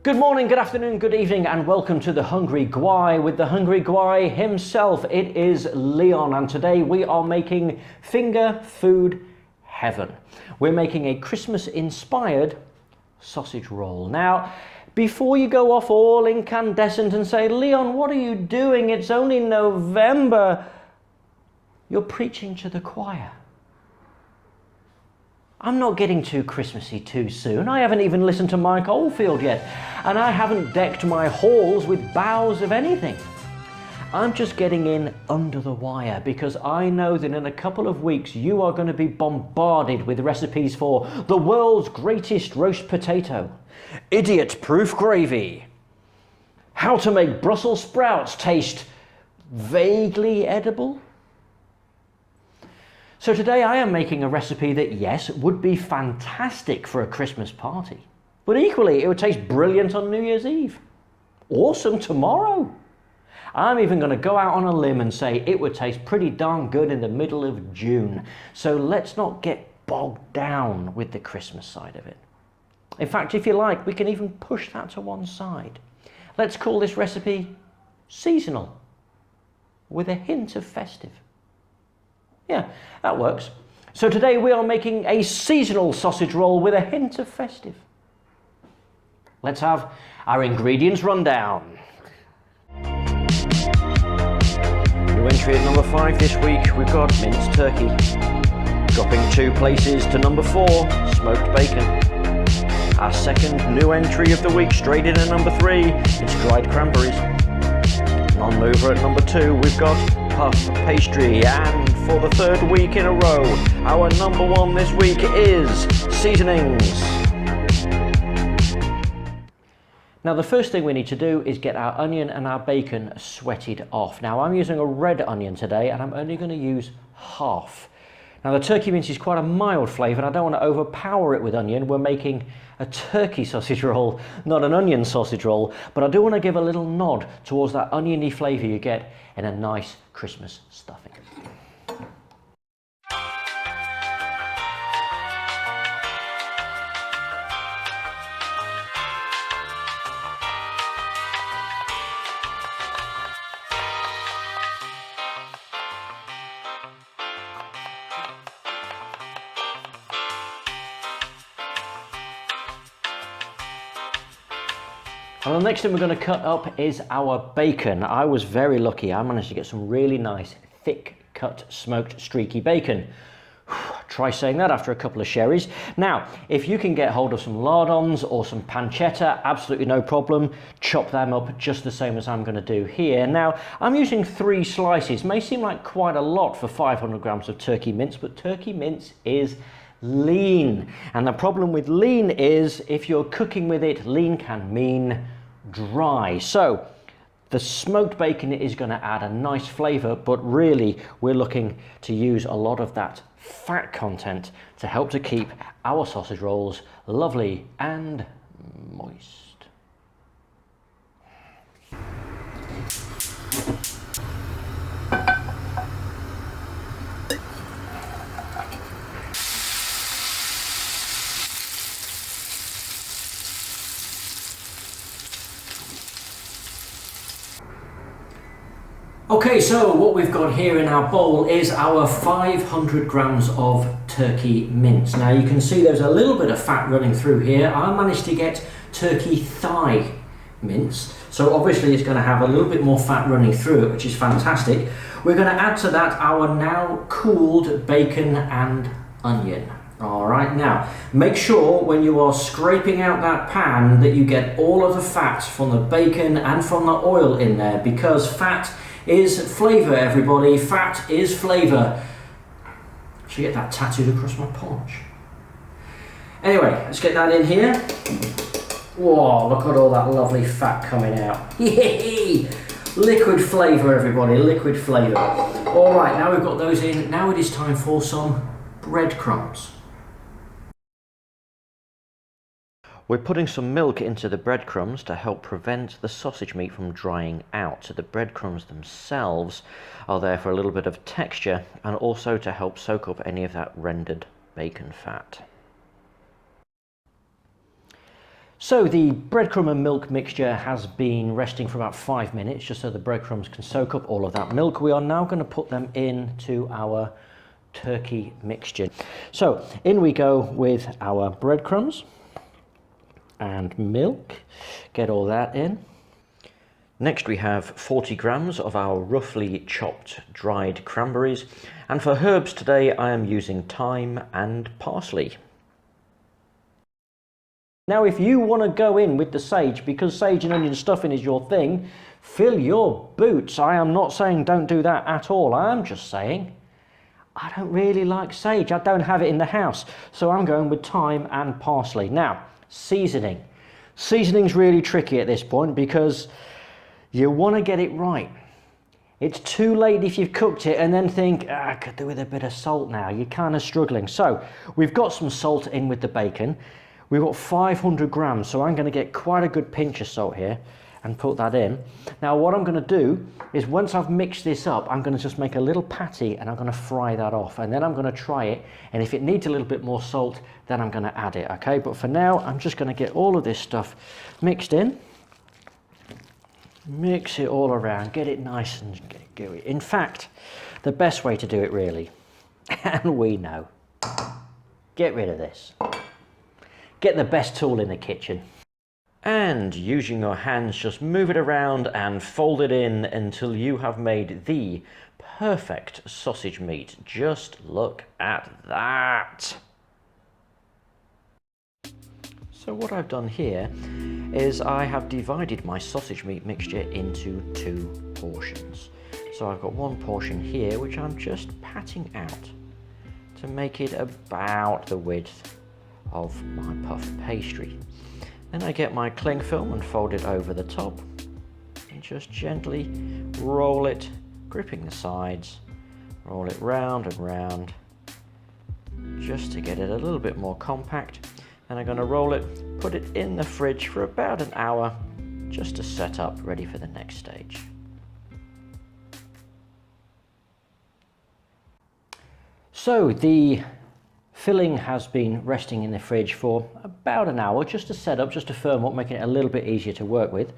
Good morning, good afternoon, good evening, and welcome to the Hungry Gwai with the Hungry Gwai himself. It is Leon, and today we are making finger food heaven. We're making a Christmas-inspired sausage roll. Now, before you go off all incandescent and say, Leon, what are you doing? It's only November. You're preaching to the choir. I'm not getting too Christmassy too soon. I haven't even listened to Mike Oldfield yet, and I haven't decked my halls with boughs of anything. I'm just getting in under the wire because I know that in a couple of weeks you are going to be bombarded with recipes for the world's greatest roast potato, idiot-proof gravy, how to make Brussels sprouts taste vaguely edible. So today I am making a recipe that, yes, would be fantastic for a Christmas party, but equally it would taste brilliant on New Year's Eve. Awesome tomorrow. I'm even going to go out on a limb and say it would taste pretty darn good in the middle of June. So let's not get bogged down with the Christmas side of it. In fact, if you like, we can even push that to one side. Let's call this recipe seasonal with a hint of festive. Yeah, that works. So today we are making a seasonal sausage roll with a hint of festive. Let's have our ingredients rundown. New entry at number 5 this week, we've got minced turkey. Dropping 2 places to number 4, smoked bacon. Our second new entry of the week, straight in at number 3, it's dried cranberries. Non-mover at number 2, we've got puff pastry, and for the 3rd week in a row, our number 1 this week is seasonings. Now the first thing we need to do is get our onion and our bacon sweated off. Now I'm using a red onion today and I'm only going to use half. Now the turkey mince is quite a mild flavour and I don't want to overpower it with onion. We're making a turkey sausage roll, not an onion sausage roll, but I do want to give a little nod towards that oniony flavour you get in a nice Christmas stuffing. And the next thing we're going to cut up is our bacon. I was very lucky. I managed to get some really nice, thick cut, smoked, streaky bacon. Try saying that after a couple of sherries. Now, if you can get hold of some lardons or some pancetta, absolutely no problem. Chop them up just the same as I'm going to do here. Now, I'm using 3 slices. May seem like quite a lot for 500 grams of turkey mince, but turkey mince is lean. And the problem with lean is if you're cooking with it, lean can mean dry. So the smoked bacon is going to add a nice flavour, but really we're looking to use a lot of that fat content to help to keep our sausage rolls lovely and moist. Okay, so what we've got here in our bowl is our 500 grams of turkey mince. Now you can see there's a little bit of fat running through here. I managed to get turkey thigh mince, so obviously it's going to have a little bit more fat running through it, which is fantastic. We're going to add to that our now cooled bacon and onion. Alright, now make sure when you are scraping out that pan that you get all of the fat from the bacon and from the oil in there, because fat is flavour, everybody. Fat is flavour. I should get that tattooed across my paunch. Anyway, let's get that in here. Whoa, look at all that lovely fat coming out. Yay! Liquid flavour, everybody, liquid flavour. Alright, now we've got those in. Now it is time for some breadcrumbs. We're putting some milk into the breadcrumbs to help prevent the sausage meat from drying out. So the breadcrumbs themselves are there for a little bit of texture and also to help soak up any of that rendered bacon fat. So the breadcrumb and milk mixture has been resting for about 5 minutes, just so the breadcrumbs can soak up all of that milk. We are now going to put them into our turkey mixture. So in we go with our breadcrumbs and milk. Get all that in. Next we have 40 grams of our roughly chopped dried cranberries, and for herbs today I am using thyme and parsley. Now if you want to go in with the sage, because sage and onion stuffing is your thing, fill your boots. I am not saying don't do that at all. I am just saying I don't really like sage. I don't have it in the house. So I'm going with thyme and parsley. Now, seasoning. Seasoning's really tricky at this point because you want to get it right. It's too late if you've cooked it and then think, I could do with a bit of salt now. You're kind of struggling. So we've got some salt in with the bacon. We've got 500 grams, so I'm going to get quite a good pinch of salt here and put that in. Now what I'm going to do is once I've mixed this up, I'm going to just make a little patty and I'm going to fry that off, and then I'm going to try it, and if it needs a little bit more salt, then I'm going to add it, okay? But for now, I'm just going to get all of this stuff mixed in. Mix it all around, get it nice and gooey. In fact, the best way to do it really, and we know, get rid of this. Get the best tool in the kitchen. And using your hands, just move it around and fold it in until you have made the perfect sausage meat. Just look at that. So what I've done here is I have divided my sausage meat mixture into 2 portions. So I've got one portion here which I'm just patting out to make it about the width of my puff pastry. Then I get my cling film and fold it over the top and just gently roll it, gripping the sides, roll it round and round just to get it a little bit more compact. Then I'm going to roll it, put it in the fridge for about an hour just to set up, ready for the next stage. So the filling has been resting in the fridge for about an hour just to set up, just to firm up, making it a little bit easier to work with.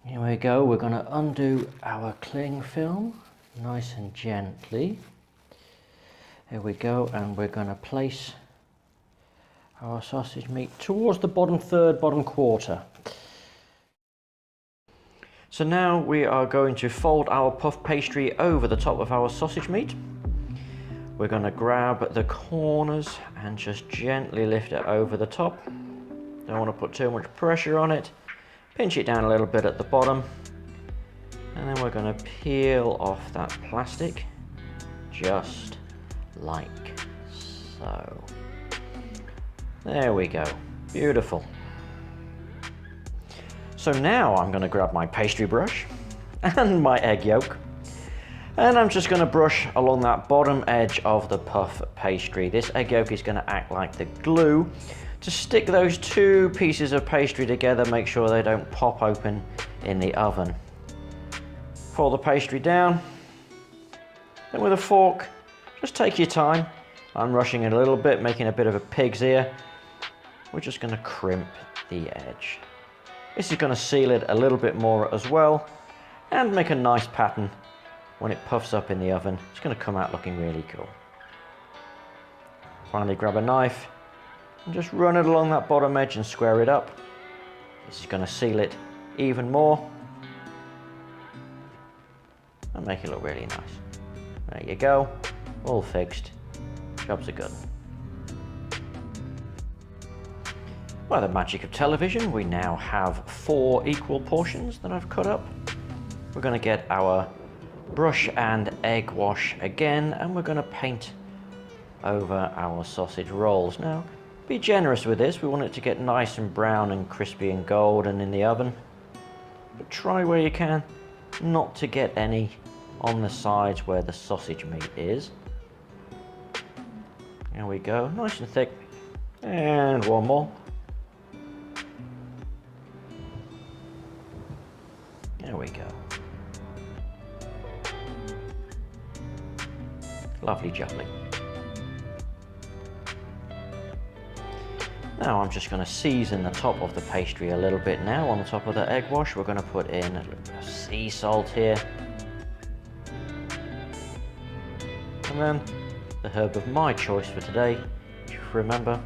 Here we go, we're going to undo our cling film nice and gently. Here we go, and we're going to place our sausage meat towards the bottom third, bottom quarter. So now we are going to fold our puff pastry over the top of our sausage meat. We're going to grab the corners and just gently lift it over the top. Don't want to put too much pressure on it. Pinch it down a little bit at the bottom. And then we're going to peel off that plastic just like so. There we go. Beautiful. So now I'm going to grab my pastry brush and my egg yolk. And I'm just going to brush along that bottom edge of the puff pastry. This egg yolk is going to act like the glue to stick those 2 pieces of pastry together, make sure they don't pop open in the oven. Pour the pastry down. Then with a fork, just take your time. I'm rushing it a little bit, making a bit of a pig's ear. We're just going to crimp the edge. This is going to seal it a little bit more as well and make a nice pattern. When it puffs up in the oven, it's going to come out looking really cool. Finally grab a knife and just run it along that bottom edge and square it up. This is going to seal it even more and make it look really nice. There you go, all fixed, jobs are good. By the magic of television, we now have 4 equal portions that I've cut up. We're going to get our brush and egg wash again, and we're going to paint over our sausage rolls. Now, be generous with this. We want it to get nice and brown and crispy and golden in the oven, but try where you can not to get any on the sides where the sausage meat is. There we go, nice and thick, and one more. There we go. Lovely jubbly. Now I'm just going to season the top of the pastry a little bit now on the top of the egg wash. We're going to put in a little bit of sea salt here. And then the herb of my choice for today, if you remember,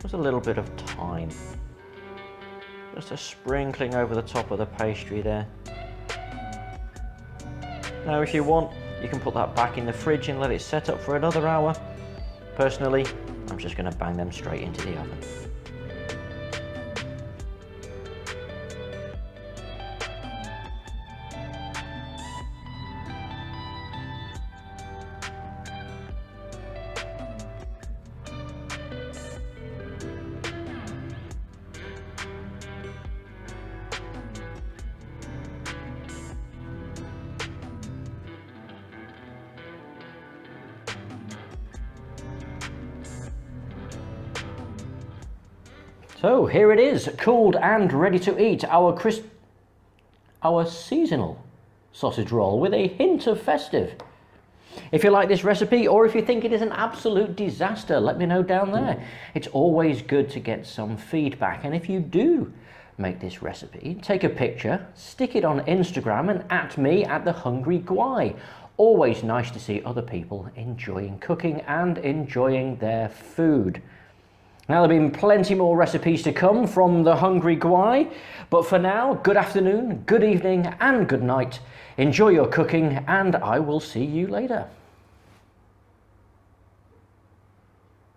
was a little bit of thyme. Just a sprinkling over the top of the pastry there. Now if you want, you can put that back in the fridge and let it set up for another hour. Personally, I'm just going to bang them straight into the oven. So here it is, cooled and ready to eat, our seasonal sausage roll with a hint of festive. If you like this recipe, or if you think it is an absolute disaster, let me know down there. It's always good to get some feedback, and if you do make this recipe, take a picture, stick it on Instagram and at me at The Hungry Gwai. Always nice to see other people enjoying cooking and enjoying their food. Now there have been plenty more recipes to come from The Hungry Gwai, but for now, good afternoon, good evening and good night. Enjoy your cooking and I will see you later.